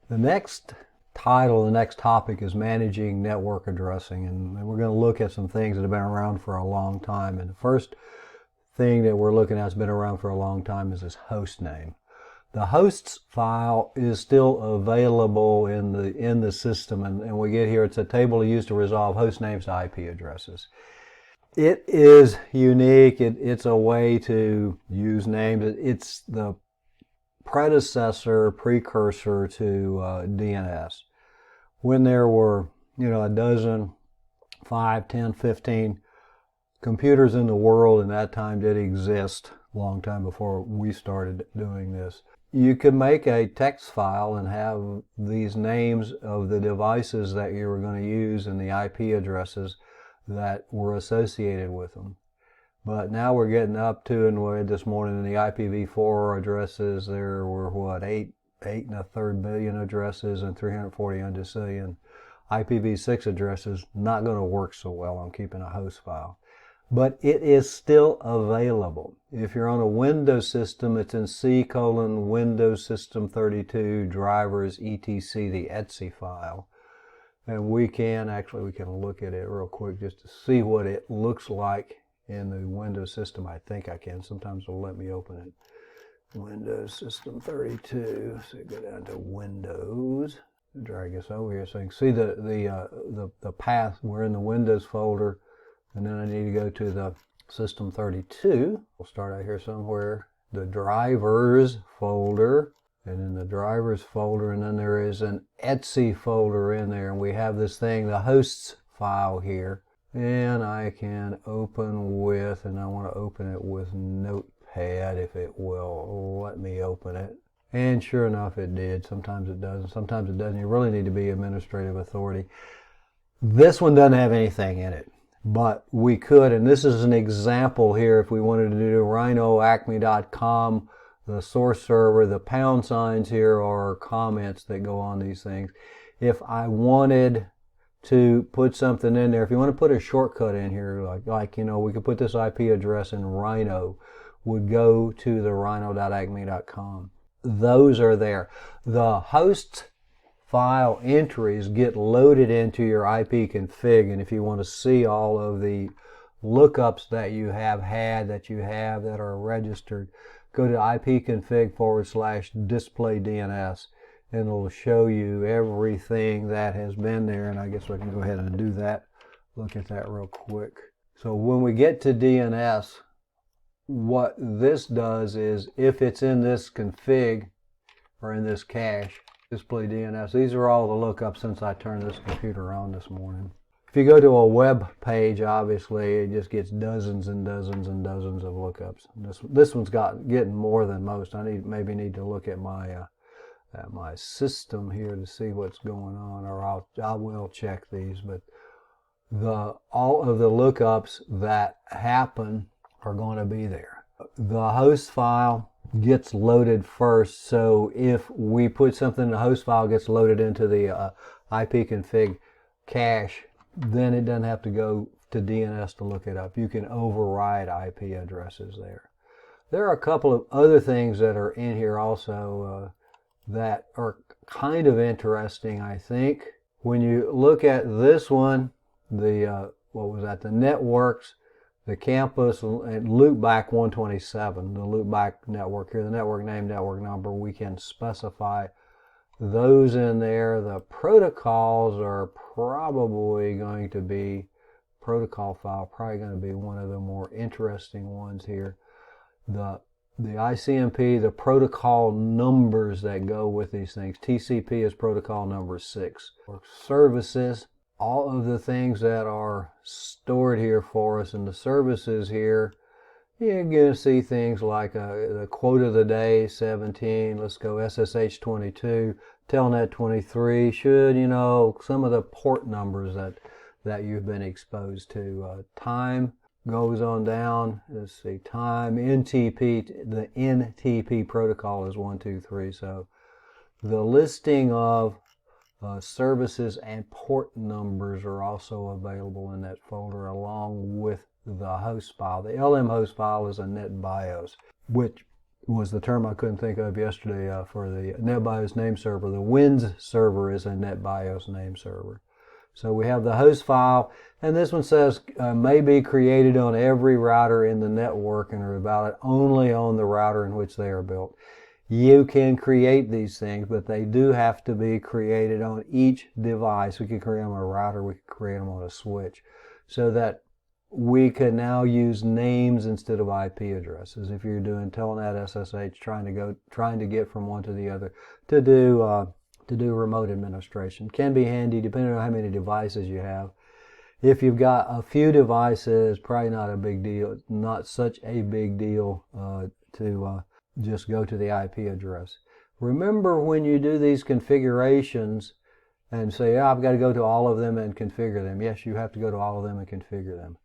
The next title, the next topic is managing network addressing, and we're going to look at some things that have been around for a long time. And the first thing that we're looking at that's been around for a long time is this host name. The hosts file is still available in the system, and we get here, it's a table used to resolve host names to IP addresses. It is unique. It's a way to use names. It's the precursor to DNS. When there were, a dozen, 5, 10, 15 computers in the world, and that time did exist, a long time before we started doing this, you could make a text file and have these names of the devices that you were going to use and the IP addresses that were associated with them. But now we're getting up to, and this morning in the IPv4 addresses, there were 8 1/3 billion addresses and 340 undecillion IPv6 addresses. Not going to work so well on keeping a host file. But it is still available. If you're on a Windows system, it's in C:\Windows System 32 drivers etc, the etc file. And we can look at it real quick just to see what it looks like in the Windows system. I think I can. Sometimes it'll let me open it. Windows System 32. So go down to Windows. Drag this over here so you can see the path. We're in the Windows folder. And then I need to go to the System 32. We'll start out here somewhere. The drivers folder. And in the drivers folder, and then there is an etc folder in there. And we have this thing, the hosts file here. And I can open with, and I want to open it with Notepad if it will let me open it. And sure enough, it did. Sometimes it doesn't. Sometimes it doesn't. You really need to be administrative authority. This one doesn't have anything in it. But we could, and this is an example here, if we wanted to do rhinoacme.com, the source server, the pound signs here are comments that go on these things. If I wanted to put something in there, if you want to put a shortcut in here, we could put this IP address in Rhino, would go to the rhino.acme.com. Those are there. The hosts file entries get loaded into your IP config, and if you want to see all of the lookups that you have had, that are registered, go to ipconfig/display DNS, and it'll show you everything that has been there. And I guess we can go ahead and do that. Look at that real quick. So when we get to DNS, what this does is, if it's in this config or in this cache, display DNS. These are all the lookups since I turned this computer on this morning. If you go to a web page, obviously it just gets dozens and dozens and dozens of lookups. This one's getting more than most. I maybe need to look at my system here to see what's going on, or I will check these. But all of the lookups that happen are going to be there. The host file gets loaded first, so if we put something in the host file, it gets loaded into the ipconfig cache, then it doesn't have to go to DNS to look it up. You can override IP addresses there. There are a couple of other things that are in here also that are kind of interesting, I think. When you look at this one, the networks, the campus, and loopback 127, the loopback network here, the network name, network number, we can specify those in there. The protocols are probably going to be, protocol file, probably going to be one of the more interesting ones here. The ICMP, the protocol numbers that go with these things. TCP is protocol number 6. Services, all of the things that are stored here for us in the services here, you're going to see things like the quote of the day, 17, let's go SSH 22, Telnet 23, some of the port numbers that you've been exposed to. Time goes on down, let's see, time, NTP, the NTP protocol is 1, 2, 3, so the listing of services and port numbers are also available in that folder, along with the host file. The LM host file is a NetBIOS, which was the term I couldn't think of yesterday for the NetBIOS name server. The WINS server is a NetBIOS name server. So we have the host file, and this one says may be created on every router in the network and are valid only on the router in which they are built. You can create these things, but they do have to be created on each device. We can create them on a router, we can create them on a switch, so that we can now use names instead of IP addresses. If you're doing Telnet SSH, trying to get from one to the other to do remote administration, can be handy depending on how many devices you have. If you've got a few devices, probably not a big deal. Not such a big deal to just go to the IP address. Remember, when you do these configurations and say, I've got to go to all of them and configure them. Yes, you have to go to all of them and configure them.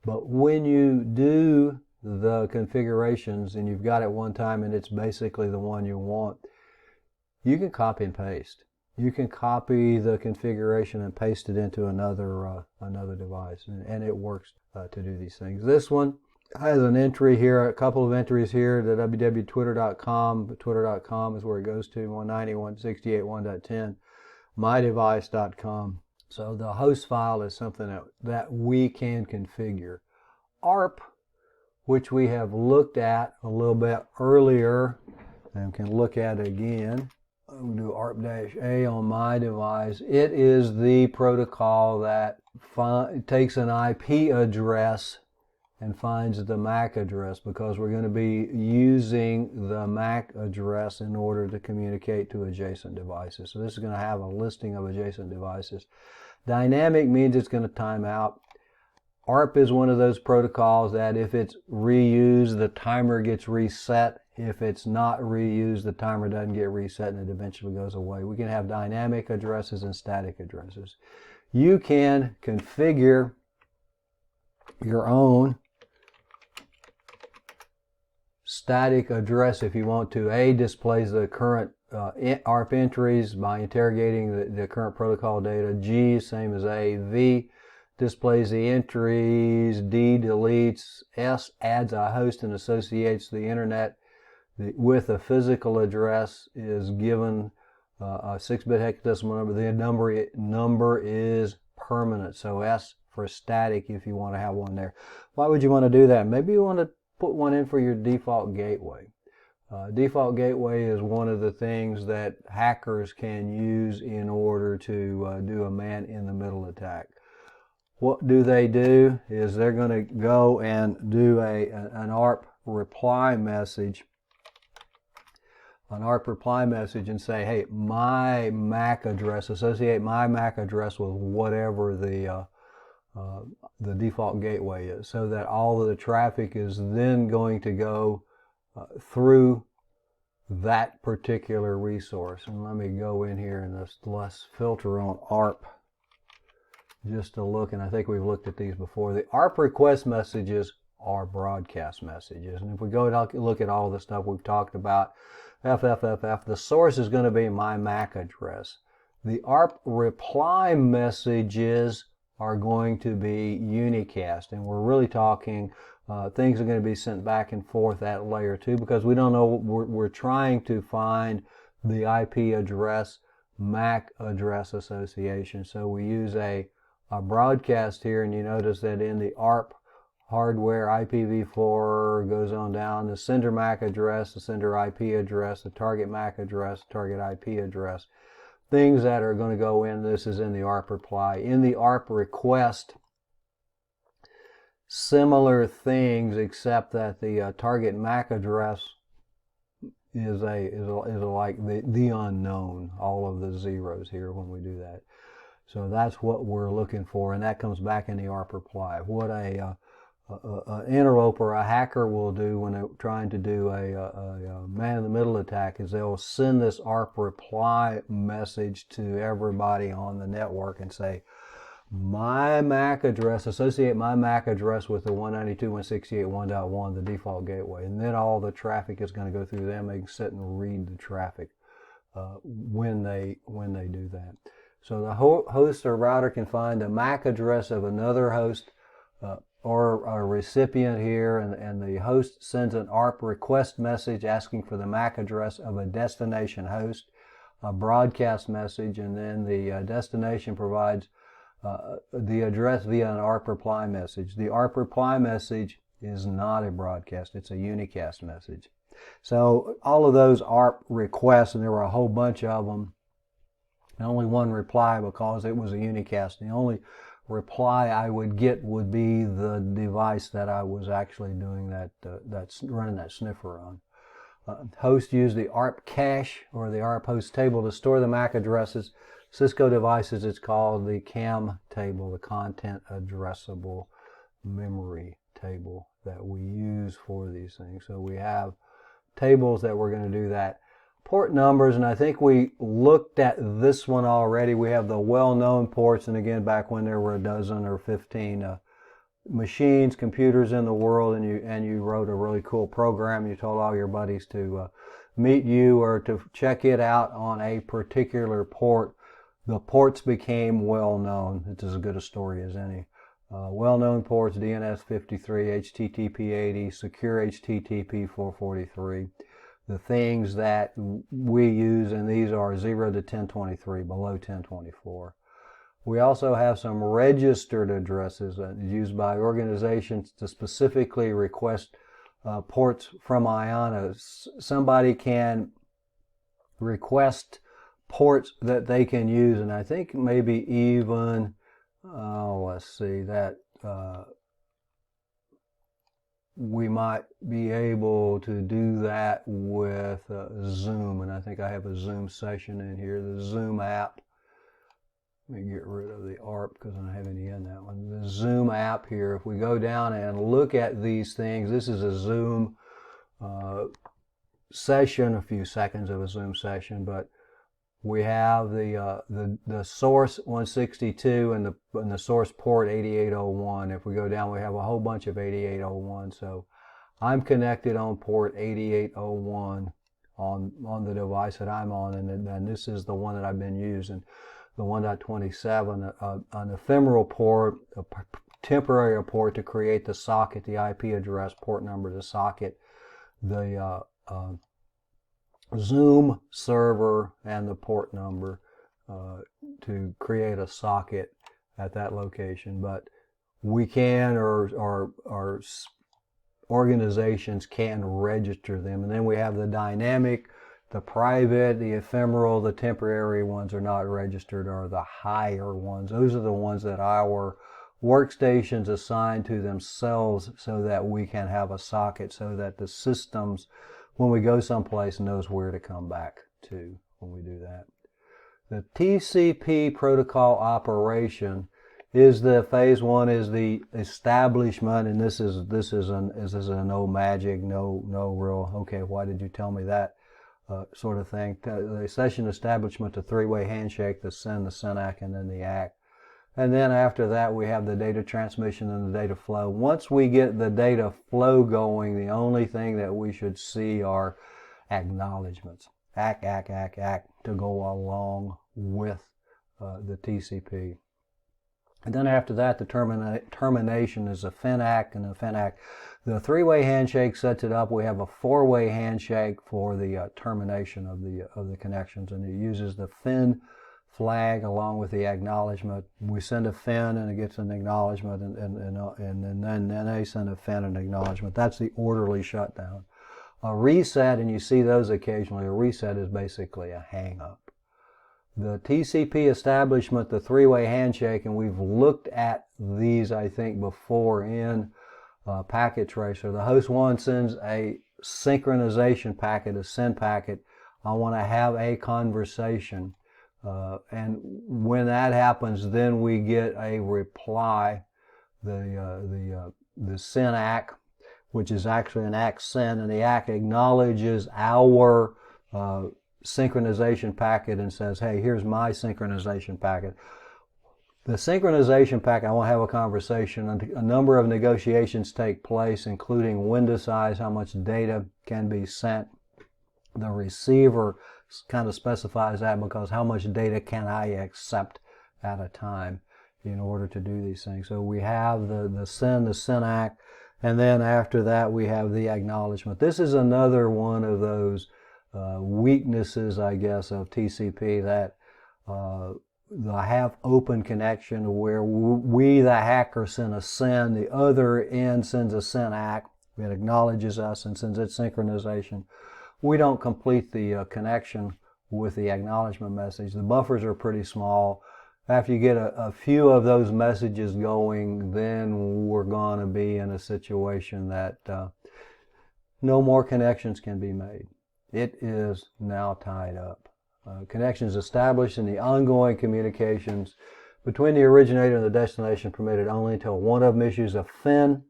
But when you do the configurations and you've got it one time and it's basically the one you want, you can copy and paste. You can copy the configuration and paste it into another device, and it works to do these things. This one has an entry here, a couple of entries here to www.twitter.com. Twitter.com is where it goes to, 191.168.1.10, mydevice.com. So the host file is something that we can configure. ARP, which we have looked at a little bit earlier and can look at it again. We'll do ARP-A on my device. It is the protocol that takes an IP address and finds the MAC address, because we're going to be using the MAC address in order to communicate to adjacent devices. So this is going to have a listing of adjacent devices. Dynamic means it's going to time out. ARP is one of those protocols that if it's reused, the timer gets reset. If it's not reused, the timer doesn't get reset and it eventually goes away. We can have dynamic addresses and static addresses. You can configure your own static address if you want to. A displays the current ARP entries by interrogating the current protocol data. G, same as A. V displays the entries. D deletes. S adds a host and associates the internet with a physical address, is given a 6-bit hexadecimal number. The number is permanent. So S for static if you want to have one there. Why would you want to do that? Maybe you want to put one in for your default gateway. Default gateway is one of the things that hackers can use in order to do a man-in-the-middle attack. What do? Is they're going to go and do an ARP reply message. An ARP reply message and say, hey, my MAC address, associate my MAC address with whatever the default gateway is, so that all of the traffic is then going to go through that particular resource. And let me go in here and let's filter on ARP just to look, and I think we've looked at these before. The ARP request messages are broadcast messages, and if we go and look at all the stuff we've talked about, FFFF, the source is going to be my MAC address. The ARP reply messages are going to be unicast, and we're really talking things are going to be sent back and forth at layer 2, because we don't know. We're trying to find the IP address MAC address association. So we use a broadcast here, and you notice that in the ARP hardware, IPv4 goes on down, the sender MAC address, the sender IP address, the target MAC address, target IP address. Things that are going to go in, this is in the ARP reply. In the ARP request, similar things, except that the target MAC address is like the unknown, all of the zeros here when we do that. So that's what we're looking for, and that comes back in the ARP reply. What an interloper, a hacker, will do when they're trying to do a man-in-the-middle attack is they'll send this ARP reply message to everybody on the network and say, my MAC address, associate my MAC address with the 192.168.1.1, the default gateway, and then all the traffic is going to go through them. They can sit and read the traffic when they do that. So the host or router can find the MAC address of another host or a recipient here, and the host sends an ARP request message asking for the MAC address of a destination host, a broadcast message, and then the destination provides the address via an ARP reply message. The ARP reply message is not a broadcast, it's a unicast message. So all of those ARP requests, and there were a whole bunch of them, and only one reply because it was a unicast. The only reply I would get would be the device that I was actually doing that's running that sniffer on. Host used the ARP cache or the ARP host table to store the MAC addresses. Cisco devices, it's called the CAM table, the Content Addressable Memory table that we use for these things. So we have tables that we're going to do that. Port numbers, and I think we looked at this one already. We have the well-known ports, and again, back when there were a dozen or 15 machines, computers in the world, and you wrote a really cool program. You told all your buddies to meet you or to check it out on a particular port. The ports became well-known. It's as good a story as any. Well-known ports: DNS 53, HTTP 80, secure HTTP 443. The things that we use, and these are 0 to 1023, below 1024. We also have some registered addresses used by organizations to specifically request ports from IANA. Somebody can request ports that they can use, and I think maybe even, let's see, that we might be able to do that with Zoom, and I think I have a Zoom session in here, the Zoom app. Let me get rid of the ARP because I don't have any in that one. The Zoom app here, if we go down and look at these things, this is a Zoom session, a few seconds of a Zoom session, but we have the source 162 and the source port 8801. If we go down, we have a whole bunch of 8801. So I'm connected on port 8801 on the device that I'm on, and this is the one that I've been using, the 1.27, an ephemeral port, a temporary port to create the socket, the IP address, port number, the socket, the Zoom server, and the port number to create a socket at that location. But we can, or organizations can register them. And then we have the dynamic, the private, the ephemeral. The temporary ones are not registered, are the higher ones. Those are the ones that our workstations assign to themselves so that we can have a socket, so that the systems, when we go someplace, knows where to come back to when we do that. The TCP protocol operation is the phase one, is the establishment, and this is a no magic, no real, okay, why did you tell me that sort of thing. The session establishment, the three-way handshake, the SYN, the SYNAC, and then the ACK. And then after that, we have the data transmission and the data flow. Once we get the data flow going, the only thing that we should see are acknowledgments. ACK, ACK, ACK, ACK, to go along with the TCP. And then after that, the termination is a FIN-ACK and a FIN-ACK. The three-way handshake sets it up. We have a four-way handshake for the termination of the connections, and it uses the FIN flag along with the acknowledgement. We send a FIN and it gets an acknowledgement, and then they send a FIN and acknowledgement. That's the orderly shutdown. A reset, and you see those occasionally, a reset is basically a hang-up. The TCP establishment, the three-way handshake, and we've looked at these, I think, before in Packet Tracer. The host one sends a synchronization packet, a SYN packet. I want to have a conversation. And when that happens, then we get a reply, the SYN ACK, which is actually an ACK SYN, and the ACK acknowledges our synchronization packet and says, hey, here's my synchronization packet. The synchronization packet, I want to have a conversation. A number of negotiations take place, including window size, how much data can be sent. The receiver kind of specifies that, because how much data can I accept at a time. in order to do these things. So we have the SYN and then after that we have the acknowledgement. This is another one of those weaknesses, I guess, of TCP, that the have open connection where we, the hacker, send a SYN, the other end sends a SYN-ACK, it acknowledges us and sends its synchronization. We don't complete the connection with the acknowledgement message. The buffers are pretty small. After you get a few of those messages going, then we're going to be in a situation that no more connections can be made. It is now tied up. Connections established in the ongoing communications between the originator and the destination permitted only until one of them issues a fin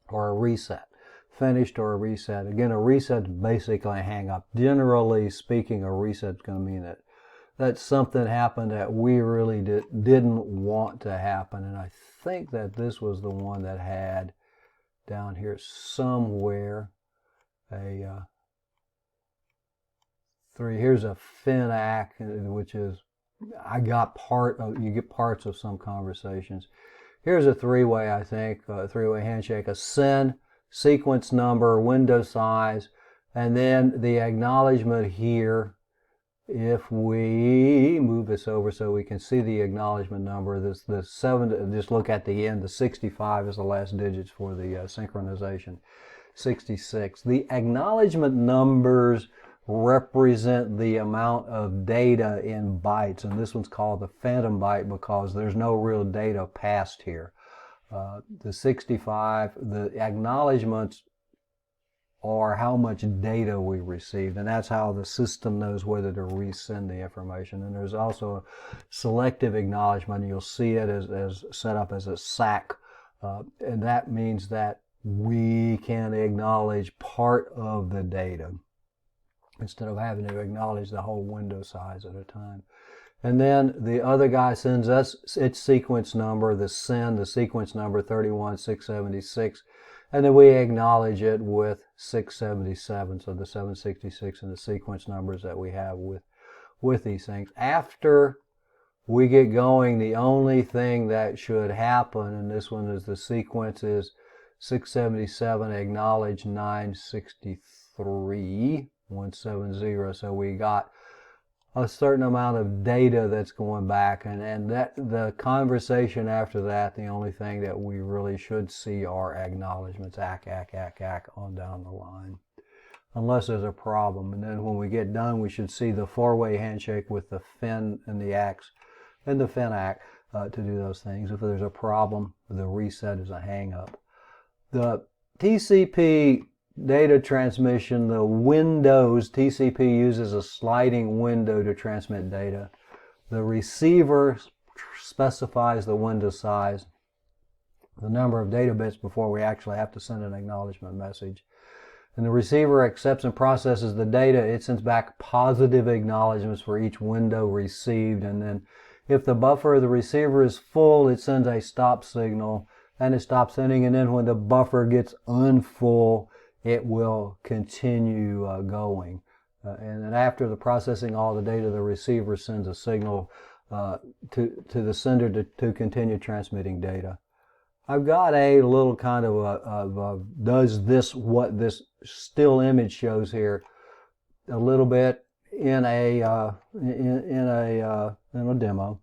or a reset. Finished or a reset. Again, a reset is basically a hang up. Generally speaking, a reset is going to mean that something happened that we really didn't want to happen. And I think that this was the one that had down here somewhere a 3. Here's a fin-ACK, which is, I got you get parts of some conversations. Here's a 3-way, I think, a 3-way handshake, a SYN, sequence number, window size, and then the acknowledgement here. If we move this over so we can see the acknowledgement number, the 7, just look at the end, the 65 is the last digits for the synchronization, 66. The acknowledgement numbers represent the amount of data in bytes, and this one's called the phantom byte because there's no real data passed here. The 65, the acknowledgements are how much data we received, and that's how the system knows whether to resend the information. And there's also a selective acknowledgement. You'll see it as set up as a SAC, and that means that we can acknowledge part of the data instead of having to acknowledge the whole window size at a time. And then the other guy sends us its sequence number, the SYN, the sequence number 31676, and then we acknowledge it with 677, so the 766 and the sequence numbers that we have with these things. After we get going, the only thing that should happen, and this one is the sequence is 677, acknowledge 963, 170, so we got a certain amount of data that's going back, and that the conversation after that, the only thing that we really should see are acknowledgments, ACK, on down the line, unless there's a problem. And then when we get done, we should see the 4-way handshake with the fin and the ACKs and the fin-ACK to do those things. If there's a problem, the reset is a hang-up. The TCP data transmission, the windows, TCP uses a sliding window to transmit data. The receiver specifies the window size, the number of data bits before we actually have to send an acknowledgement message. And the receiver accepts and processes the data. It sends back positive acknowledgments for each window received. And then if the buffer of the receiver is full, it sends a stop signal and it stops sending. And then when the buffer gets unfull, it will continue going. And then after the processing all the data, the receiver sends a signal to the sender to continue transmitting data. I've got a little kind of does this what this still image shows here a little bit in a demo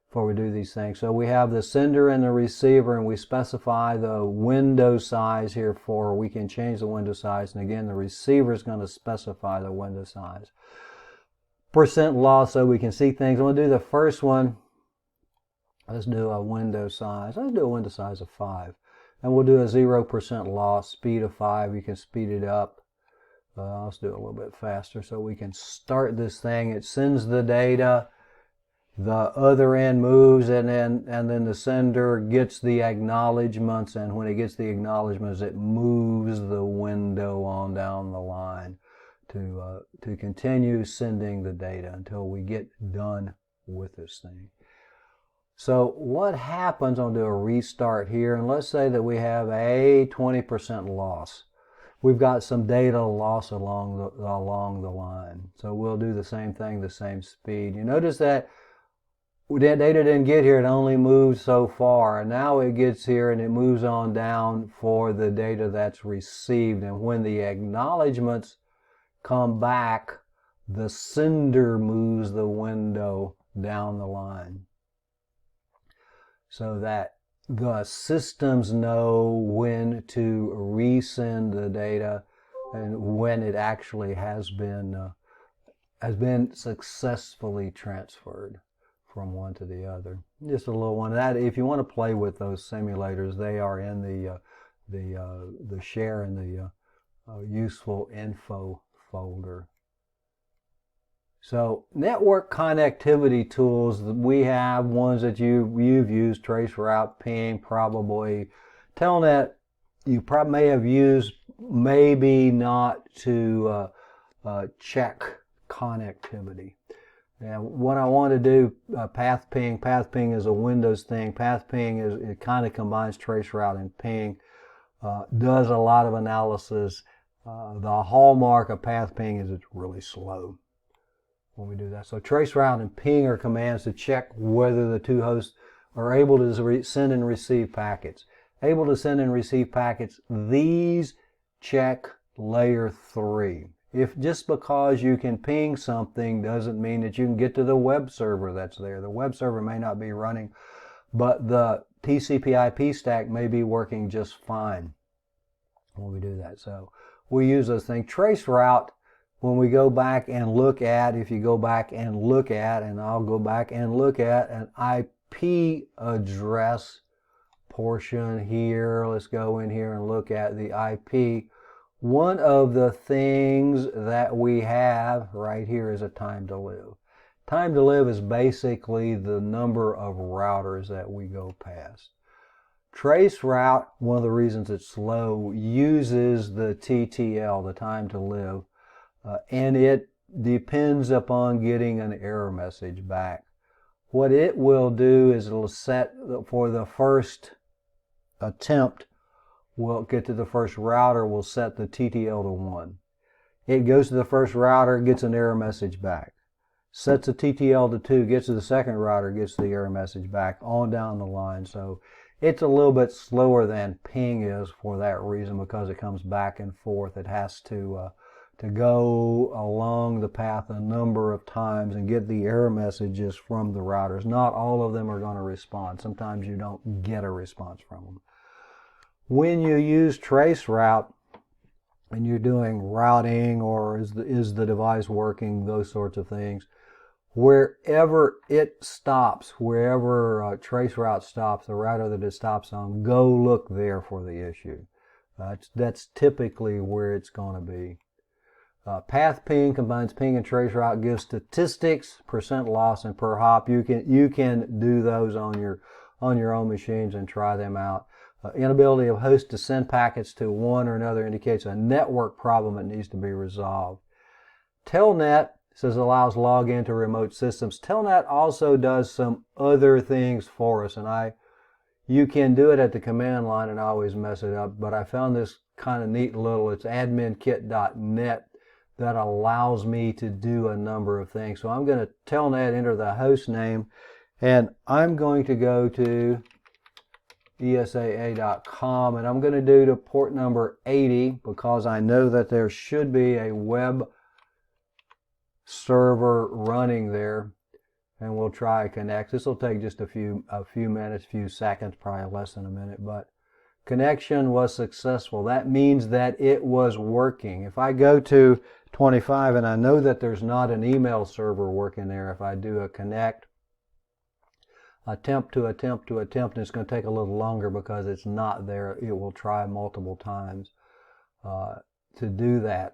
before we do these things. So we have the sender and the receiver, and we specify the window size here for, we can change the window size, and again the receiver is going to specify the window size. Percent loss, so we can see things. I'm going to do the first one. Let's do a window size. Let's do a window size of 5. And we'll do a 0% loss, speed of 5. You can speed it up. Let's do it a little bit faster so we can start this thing. It sends the data. The other end moves, and then the sender gets the acknowledgments, and when it gets the acknowledgments, it moves the window on down the line to continue sending the data until we get done with this thing. So what happens, I'll do a restart here, and let's say that we have a 20% loss. We've got some data loss along the line. So we'll do the same thing, the same speed. You notice that that data didn't get here. It only moved so far, and now it gets here and it moves on down for the data that's received. And when the acknowledgments come back, the sender moves the window down the line so that the systems know when to resend the data and when it actually has been successfully transferred from one to the other. Just a little one. That if you want to play with those simulators, they are in the share in the useful info folder. So network connectivity tools, we have ones that you've used, traceroute, ping, probably. Telnet you probably may have used, maybe not to check connectivity. And what I want to do, path ping is a Windows thing. Path ping it kind of combines traceroute and ping, does a lot of analysis. The hallmark of path ping is it's really slow when we do that. So traceroute and ping are commands to check whether the two hosts are able to send and receive packets. Able to send and receive packets, these check layer 3. If just because you can ping something doesn't mean that you can get to the web server that's there. The web server may not be running, but the TCP/IP stack may be working just fine when we do that. So we use those things. Traceroute, when we go back and look at, if you go back and look at, and I'll go back and look at an IP address portion here. Let's go in here and look at the IP. One of the things that we have right here is a time to live. Time to live is basically the number of routers that we go past. Traceroute, one of the reasons it's slow, uses the TTL, the time to live, and it depends upon getting an error message back. What it will do is it'll set for the first attempt, we'll get to the first router, we'll set the TTL to 1. It goes to the first router, gets an error message back. Sets the TTL to 2, gets to the second router, gets the error message back, on down the line. So it's a little bit slower than ping is for that reason, because it comes back and forth. It has to go along the path a number of times and get the error messages from the routers. Not all of them are going to respond. Sometimes you don't get a response from them. When you use traceroute and you're doing routing, or is the device working, those sorts of things, wherever it stops, wherever traceroute stops, the router that it stops on, go look there for the issue. That's typically where it's going to be. Path ping combines ping and traceroute, gives statistics, percent loss, and per hop. You can do those on your own machines and try them out. Inability of host to send packets to one or another indicates a network problem that needs to be resolved. Telnet says allows login to remote systems. Telnet also does some other things for us, and you can do it at the command line, and I always mess it up, but I found this kind of neat little, it's adminkit.net, that allows me to do a number of things. So I'm going to telnet, enter the host name, and I'm going to go to esaa.com, and I'm going to do to port number 80 because I know that there should be a web server running there, and we'll try connect. This will take just a few minutes, few seconds, probably less than a minute, but connection was successful. That means that it was working. If I go to 25 and I know that there's not an email server working there, if I do a connect, attempt to attempt to attempt, and it's going to take a little longer because it's not there. It will try multiple times to do that.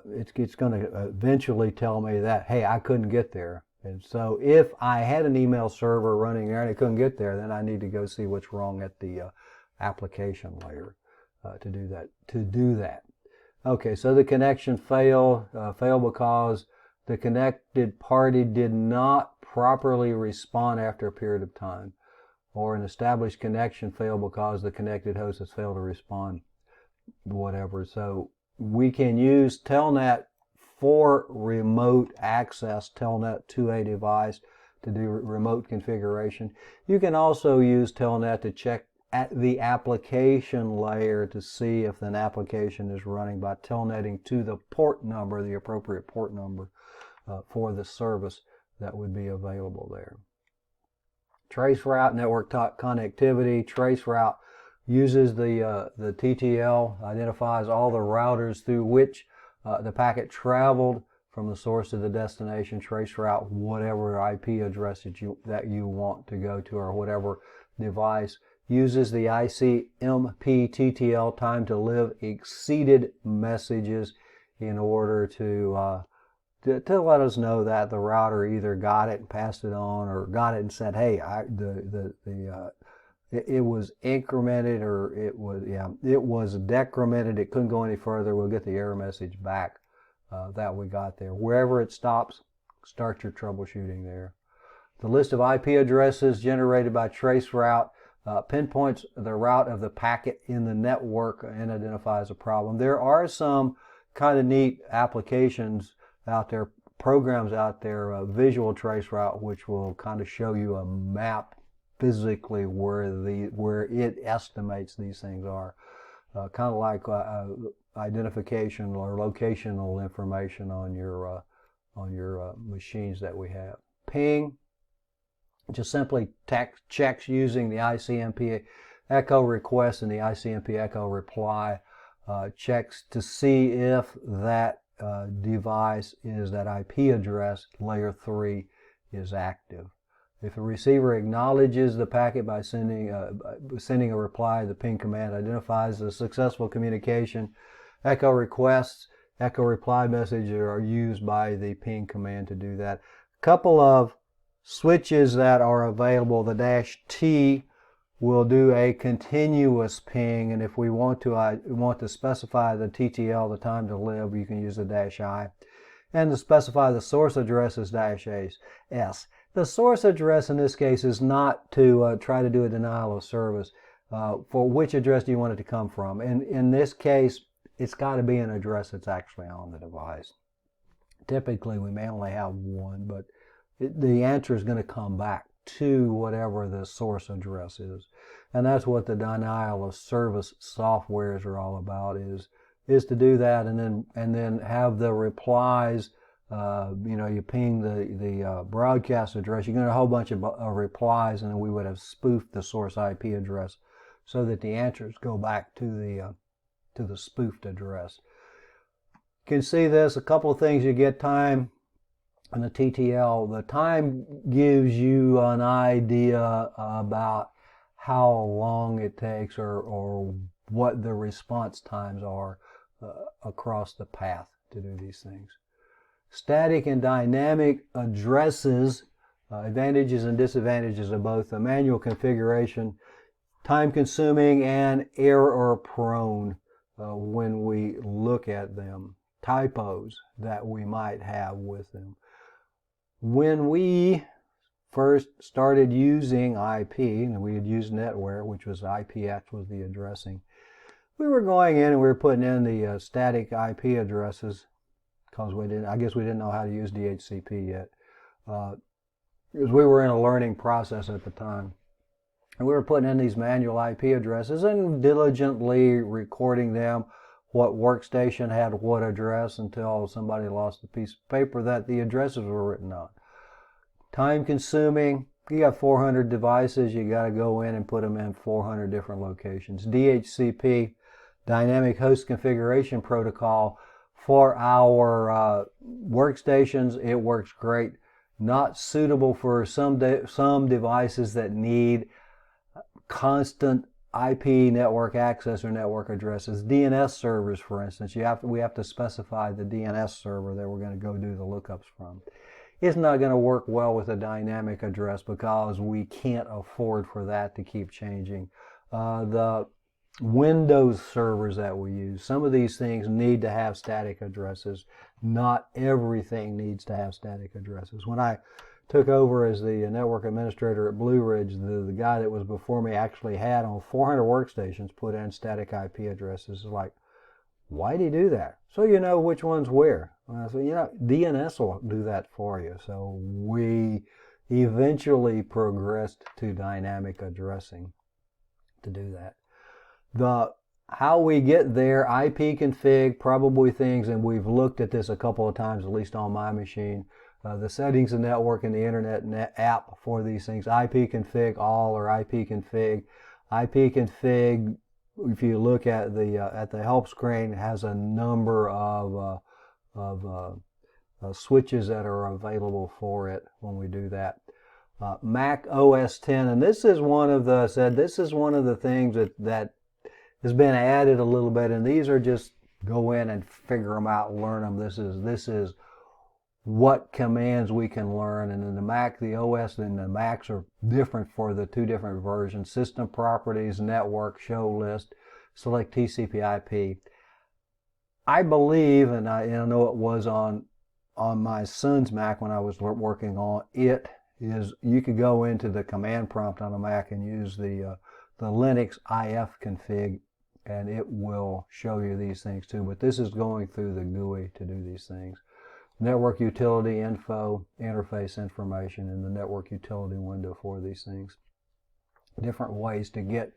It's going to eventually tell me that, hey, I couldn't get there. And so if I had an email server running there and it couldn't get there, then I need to go see what's wrong at the application layer to do that. Okay, so the connection failed because the connected party did not properly respond after a period of time, or an established connection failed because the connected host has failed to respond, whatever. So we can use Telnet for remote access, Telnet to a device, to do remote configuration. You can also use Telnet to check at the application layer to see if an application is running by telnetting to the port number, the appropriate port number for the service that would be available there. Traceroute network connectivity. Traceroute uses the TTL, identifies all the routers through which the packet traveled from the source to the destination. Traceroute whatever IP address that you want to go to, or whatever device. Uses the ICMP TTL, time to live exceeded messages, in order to let us know that the router either got it and passed it on, or got it and said, hey, it was incremented, or it was decremented, it couldn't go any further. We'll get the error message back that we got there. Wherever it stops, start your troubleshooting there. The list of IP addresses generated by Traceroute pinpoints the route of the packet in the network and identifies a problem. There are some kind of neat applications out there, programs out there, visual traceroute, which will kind of show you a map physically where it estimates these things are, kind of like identification or locational information on your machines that we have. Ping just simply checks using the ICMP echo request and the ICMP echo reply, checks to see if that device is that IP address layer 3 is active. If the receiver acknowledges the packet by sending a reply, the ping command identifies the successful communication. Echo requests, echo reply messages are used by the ping command to do that. A couple of switches that are available, the -T will do a continuous ping, and if we want to specify the TTL, the time to live, you can use the -I. And to specify the source address is -S. The source address in this case is not to try to do a denial of service. For which address do you want it to come from? And in this case, it's got to be an address that's actually on the device. Typically, we may only have one, but the answer is going to come back to whatever the source address is. And that's what the denial of service softwares are all about, is to do that, and then have the replies. You ping the broadcast address, you get a whole bunch of replies, and then we would have spoofed the source IP address so that the answers go back to the spoofed address. You can see this, a couple of things. You get time and the TTL. The time gives you an idea about how long it takes, or what the response times are across the path to do these things. Static and dynamic addresses, advantages and disadvantages of both. The manual configuration, time consuming and error prone when we look at them. Typos that we might have with them. When we first started using IP, and we had used NetWare, which was IPX was the addressing, we were going in and we were putting in the static IP addresses, because we didn't know how to use DHCP yet, because we were in a learning process at the time. And we were putting in these manual IP addresses and diligently recording them, what workstation had what address, until somebody lost a piece of paper that the addresses were written on. Time consuming. You got 400 devices, you got to go in and put them in 400 different locations. DHCP, Dynamic Host Configuration Protocol, for our workstations, it works great. Not suitable for some devices that need constant IP network access or network addresses. DNS servers, for instance, we have to specify the DNS server that we're going to go do the lookups from. It's not going to work well with a dynamic address because we can't afford for that to keep changing. The Windows servers that we use, some of these things need to have static addresses. Not everything needs to have static addresses. When I took over as the network administrator at Blue Ridge, the guy that was before me actually had on 400 workstations put in static IP addresses. It's like, why do you do that? So you know which one's where. So DNS will do that for you. So eventually progressed to dynamic addressing to do that. How we get there, IP config, probably things, and we've looked at this a couple of times, at least on my machine. The settings of network and the internet app for these things. IP config all or IP config. IP config, if you look at the help screen, has a number of switches that are available for it when we do that. Mac OS 10, and this is one of the things that has been added a little bit, and these are just go in and figure them out, learn them. This is what commands we can learn, and in the Mac, the OS and the Macs are different for the two different versions. System properties, network, show list, select TCP/IP. I believe, and I know it was on my son's Mac when I was working on it, is you could go into the command prompt on a Mac and use the Linux IF config, and it will show you these things too. But this is going through the GUI to do these things. Network utility info, interface information in the network utility window for these things. Different ways to get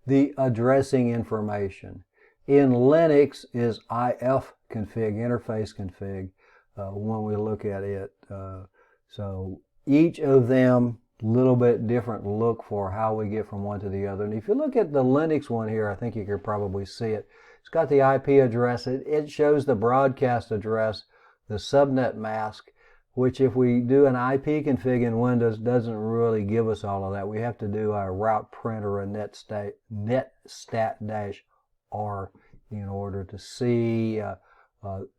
the addressing information. In Linux is IF config, interface config, when we look at it. So each of them a little bit different look for how we get from one to the other. And if you look at the Linux one here, I think you can probably see it. It's got the IP address. It shows the broadcast address, the subnet mask, which if we do an IP config in Windows doesn't really give us all of that. We have to do a route print or a netstat-r in order to see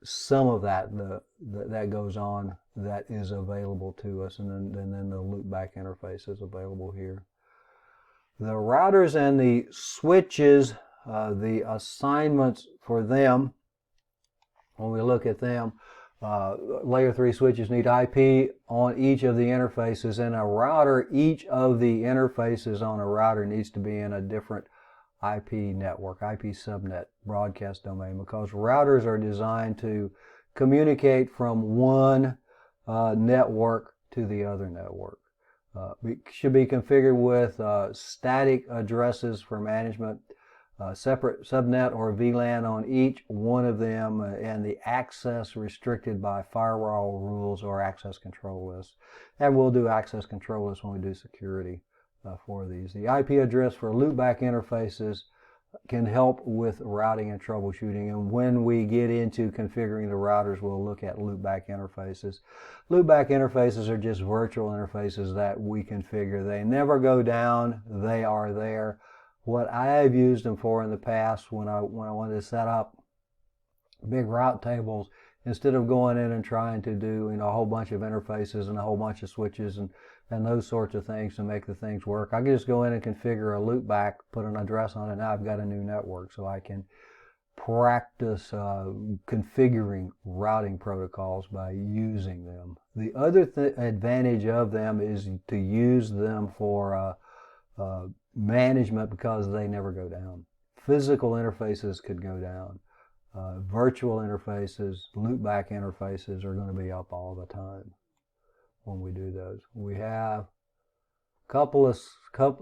some of that goes on that is available to us, and then the loopback interface is available here. The routers and the switches, the assignments for them, when we look at them, layer 3 switches need IP on each of the interfaces. In a router, each of the interfaces on a router needs to be in a different IP network, IP subnet, broadcast domain, because routers are designed to communicate from one network to the other network. It should be configured with static addresses for management, separate subnet or VLAN on each one of them, and the access restricted by firewall rules or access control lists. And we'll do access control lists when we do security for these. The IP address for loopback interfaces can help with routing and troubleshooting, and when we get into configuring the routers, we'll look at loopback interfaces. Loopback interfaces are just virtual interfaces that we configure. They never go down, they are there. What I've used them for in the past when I wanted to set up big route tables, instead of going in and trying to do a whole bunch of interfaces and a whole bunch of switches and those sorts of things to make the things work, I can just go in and configure a loopback, put an address on it, now I've got a new network, so I can practice configuring routing protocols by using them. The other advantage of them is to use them for management, because they never go down. Physical interfaces could go down. Virtual interfaces, loopback interfaces are going to be up all the time when we do those. We have a couple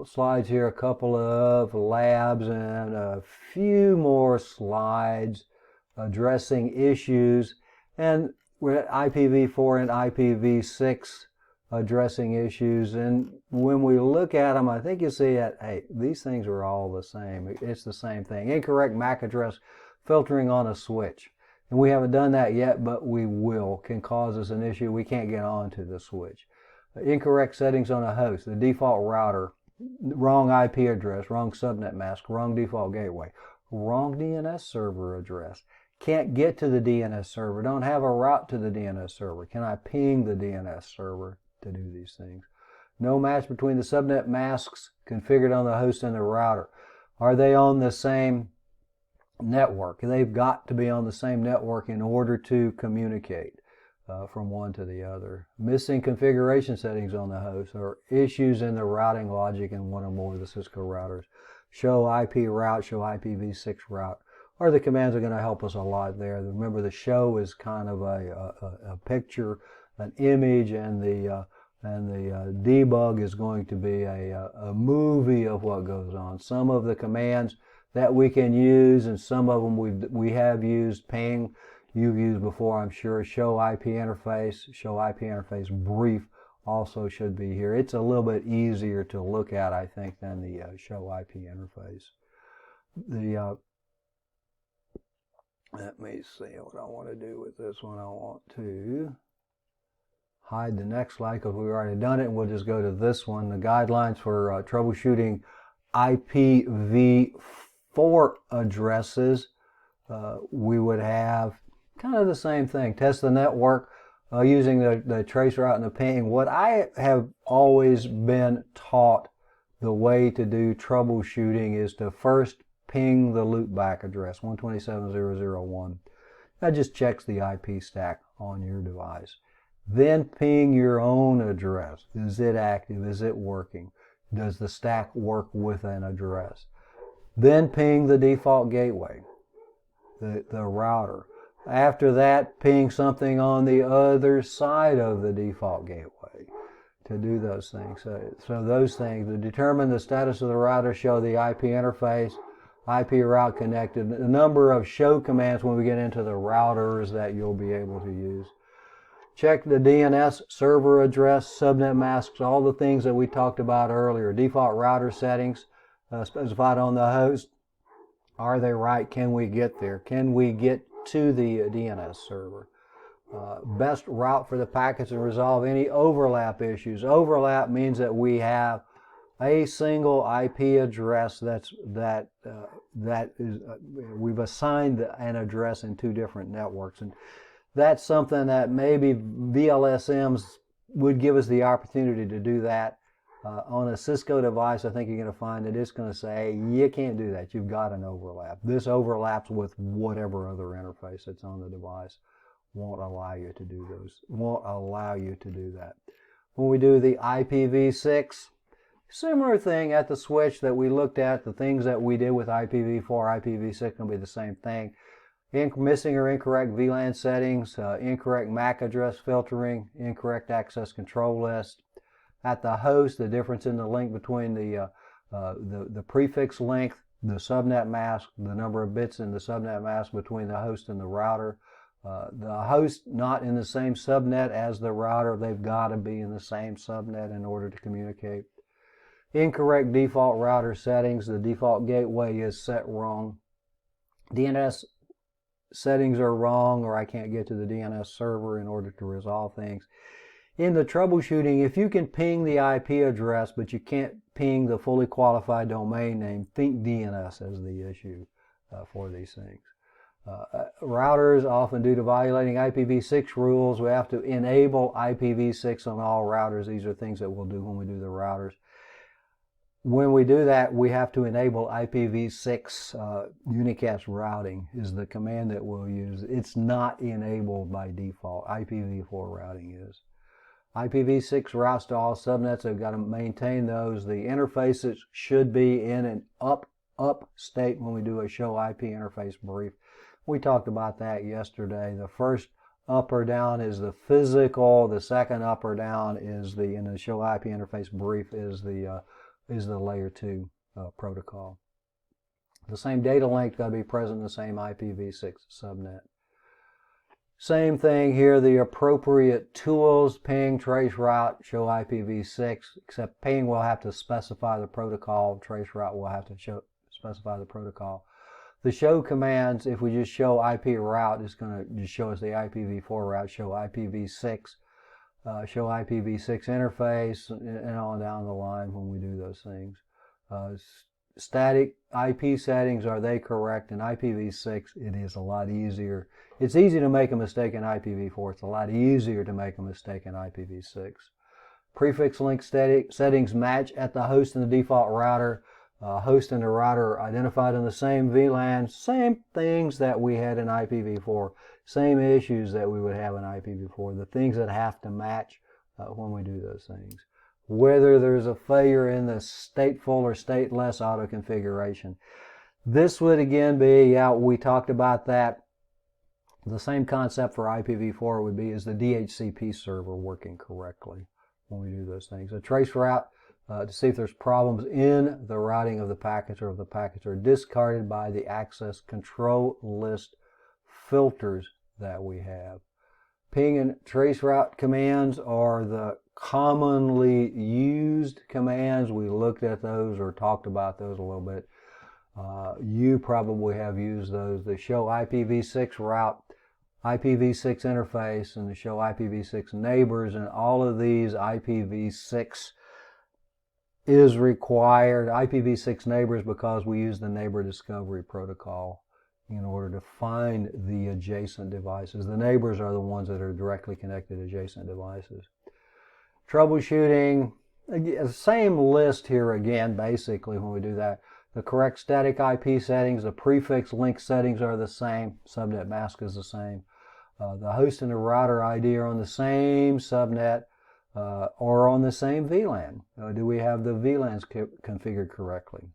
slides here, a couple of labs, and a few more slides addressing issues. And we're at IPv4 and IPv6 addressing issues, and when we look at them, I think you see that, hey, these things are all the same. It's the same thing. Incorrect MAC address filtering on a switch. And we haven't done that yet, but we will. Can cause us an issue. We can't get onto the switch. Incorrect settings on a host. The default router, wrong IP address, wrong subnet mask, wrong default gateway, wrong DNS server address. Can't get to the DNS server. Don't have a route to the DNS server. Can I ping the DNS server to do these things? No match between the subnet masks configured on the host and the router. Are they on the same network? They've got to be on the same network in order to communicate from one to the other. Missing configuration settings on the host, or issues in the routing logic in one or more of the Cisco routers. Show IP route, show IPv6 route. Or the commands are going to help us a lot there. Remember, the show is kind of a picture, an image, and the And the debug is going to be a movie of what goes on. Some of the commands that we can use, and some of them we have used. Ping, you've used before, I'm sure. Show IP interface brief also should be here. It's a little bit easier to look at, I think, than the show IP interface. Let me see what I want to do with this one. I want to hide the next slide because we've already done it, and we'll just go to this one. The guidelines for troubleshooting IPv4 addresses. We would have kind of the same thing. Test the network using the trace route and the ping. What I have always been taught the way to do troubleshooting is to first ping the loopback address, 127.0.0.1. That just checks the IP stack on your device. Then ping your own address. Is it active? Is it working? Does the stack work with an address? Then ping the default gateway, the router. After that, ping something on the other side of the default gateway to do those things. So those things, to determine the status of the router, show the IP interface, IP route connected, a number of show commands when we get into the routers that you'll be able to use. Check the DNS server address, subnet masks, all the things that we talked about earlier. Default router settings specified on the host. Are they right? Can we get there? Can we get to the DNS server? Best route for the packets and resolve any overlap issues. Overlap means that we have a single IP address we've assigned an address in two different networks, and that's something that maybe VLSMs would give us the opportunity to do that. On a Cisco device, I think you're going to find that it's going to say, you can't do that. You've got an overlap. This overlaps with whatever other interface that's on the device. Won't allow you to do that. When we do the IPv6, similar thing at the switch that we looked at, the things that we did with IPv4, IPv6 will be the same thing. Missing or incorrect VLAN settings, incorrect MAC address filtering, incorrect access control list. At the host, the difference in the link between the prefix length, the subnet mask, the number of bits in the subnet mask between the host and the router. The host not in the same subnet as the router. They've got to be in the same subnet in order to communicate. Incorrect default router settings. The default gateway is set wrong. DNS settings are wrong, or I can't get to the DNS server in order to resolve things. In the troubleshooting, if you can ping the IP address, but you can't ping the fully qualified domain name, think DNS as the issue for these things. Routers, often due to violating IPv6 rules, we have to enable IPv6 on all routers. These are things that we'll do when we do the routers. When we do that, we have to enable IPv6 unicast routing is the command that we'll use. It's not enabled by default. IPv4 routing is. IPv6 routes to all subnets. They've got to maintain those. The interfaces should be in an up state when we do a show IP interface brief. We talked about that yesterday. The first up or down is the physical. The second up or down is in the show IP interface brief is the layer 2 protocol. The same data length got to be present in the same IPv6 subnet. Same thing here, the appropriate tools, ping, trace route, show IPv6, except ping will have to specify the protocol, trace route will have to specify the protocol. The show commands, if we just show IP route, it's going to just show us the IPv4 route, show IPv6, show IPv6 interface, and on down the line when we do those things. Static IP settings, are they correct? In IPv6, it is a lot easier. It's easy to make a mistake in IPv4. It's a lot easier to make a mistake in IPv6. Prefix link settings match at the host and the default router. Host and the router are identified in the same VLAN. Same things that we had in IPv4. Same issues that we would have in IPv4. The things that have to match when we do those things. Whether there's a failure in the stateful or stateless auto configuration. This would again be, we talked about that. The same concept for IPv4 would be, is the DHCP server working correctly? when we do those things. A trace route to see if there's problems in the routing of the packets, or if the packets are discarded by the access control list filters that we have. Ping and trace route commands are the commonly used commands. We looked at those or talked about those a little bit. You probably have used those. The show IPv6 route, IPv6 interface, and the show IPv6 neighbors, and all of these IPv6 is required. IPv6 neighbors because we use the neighbor discovery protocol in order to find the adjacent devices. The neighbors are the ones that are directly connected to adjacent devices. Troubleshooting, same list here again, basically, when we do that. The correct static IP settings, the prefix link settings are the same. Subnet mask is the same. The host and the router ID are on the same subnet or on the same VLAN. Do we have the VLANs configured correctly?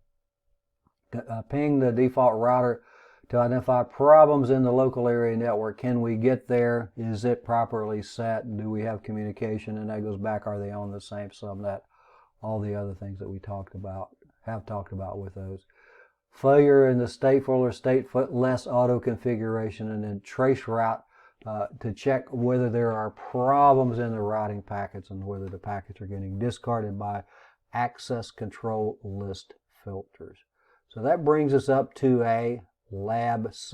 Ping the default router to identify problems in the local area network. Can we get there? Is it properly set? Do we have communication? And that goes back, are they on the same subnet? All the other things that we have talked about with those. Failure in the stateful or stateless auto configuration, and then trace route to check whether there are problems in the routing packets and whether the packets are getting discarded by access control list filters. So that brings us up to a lab set.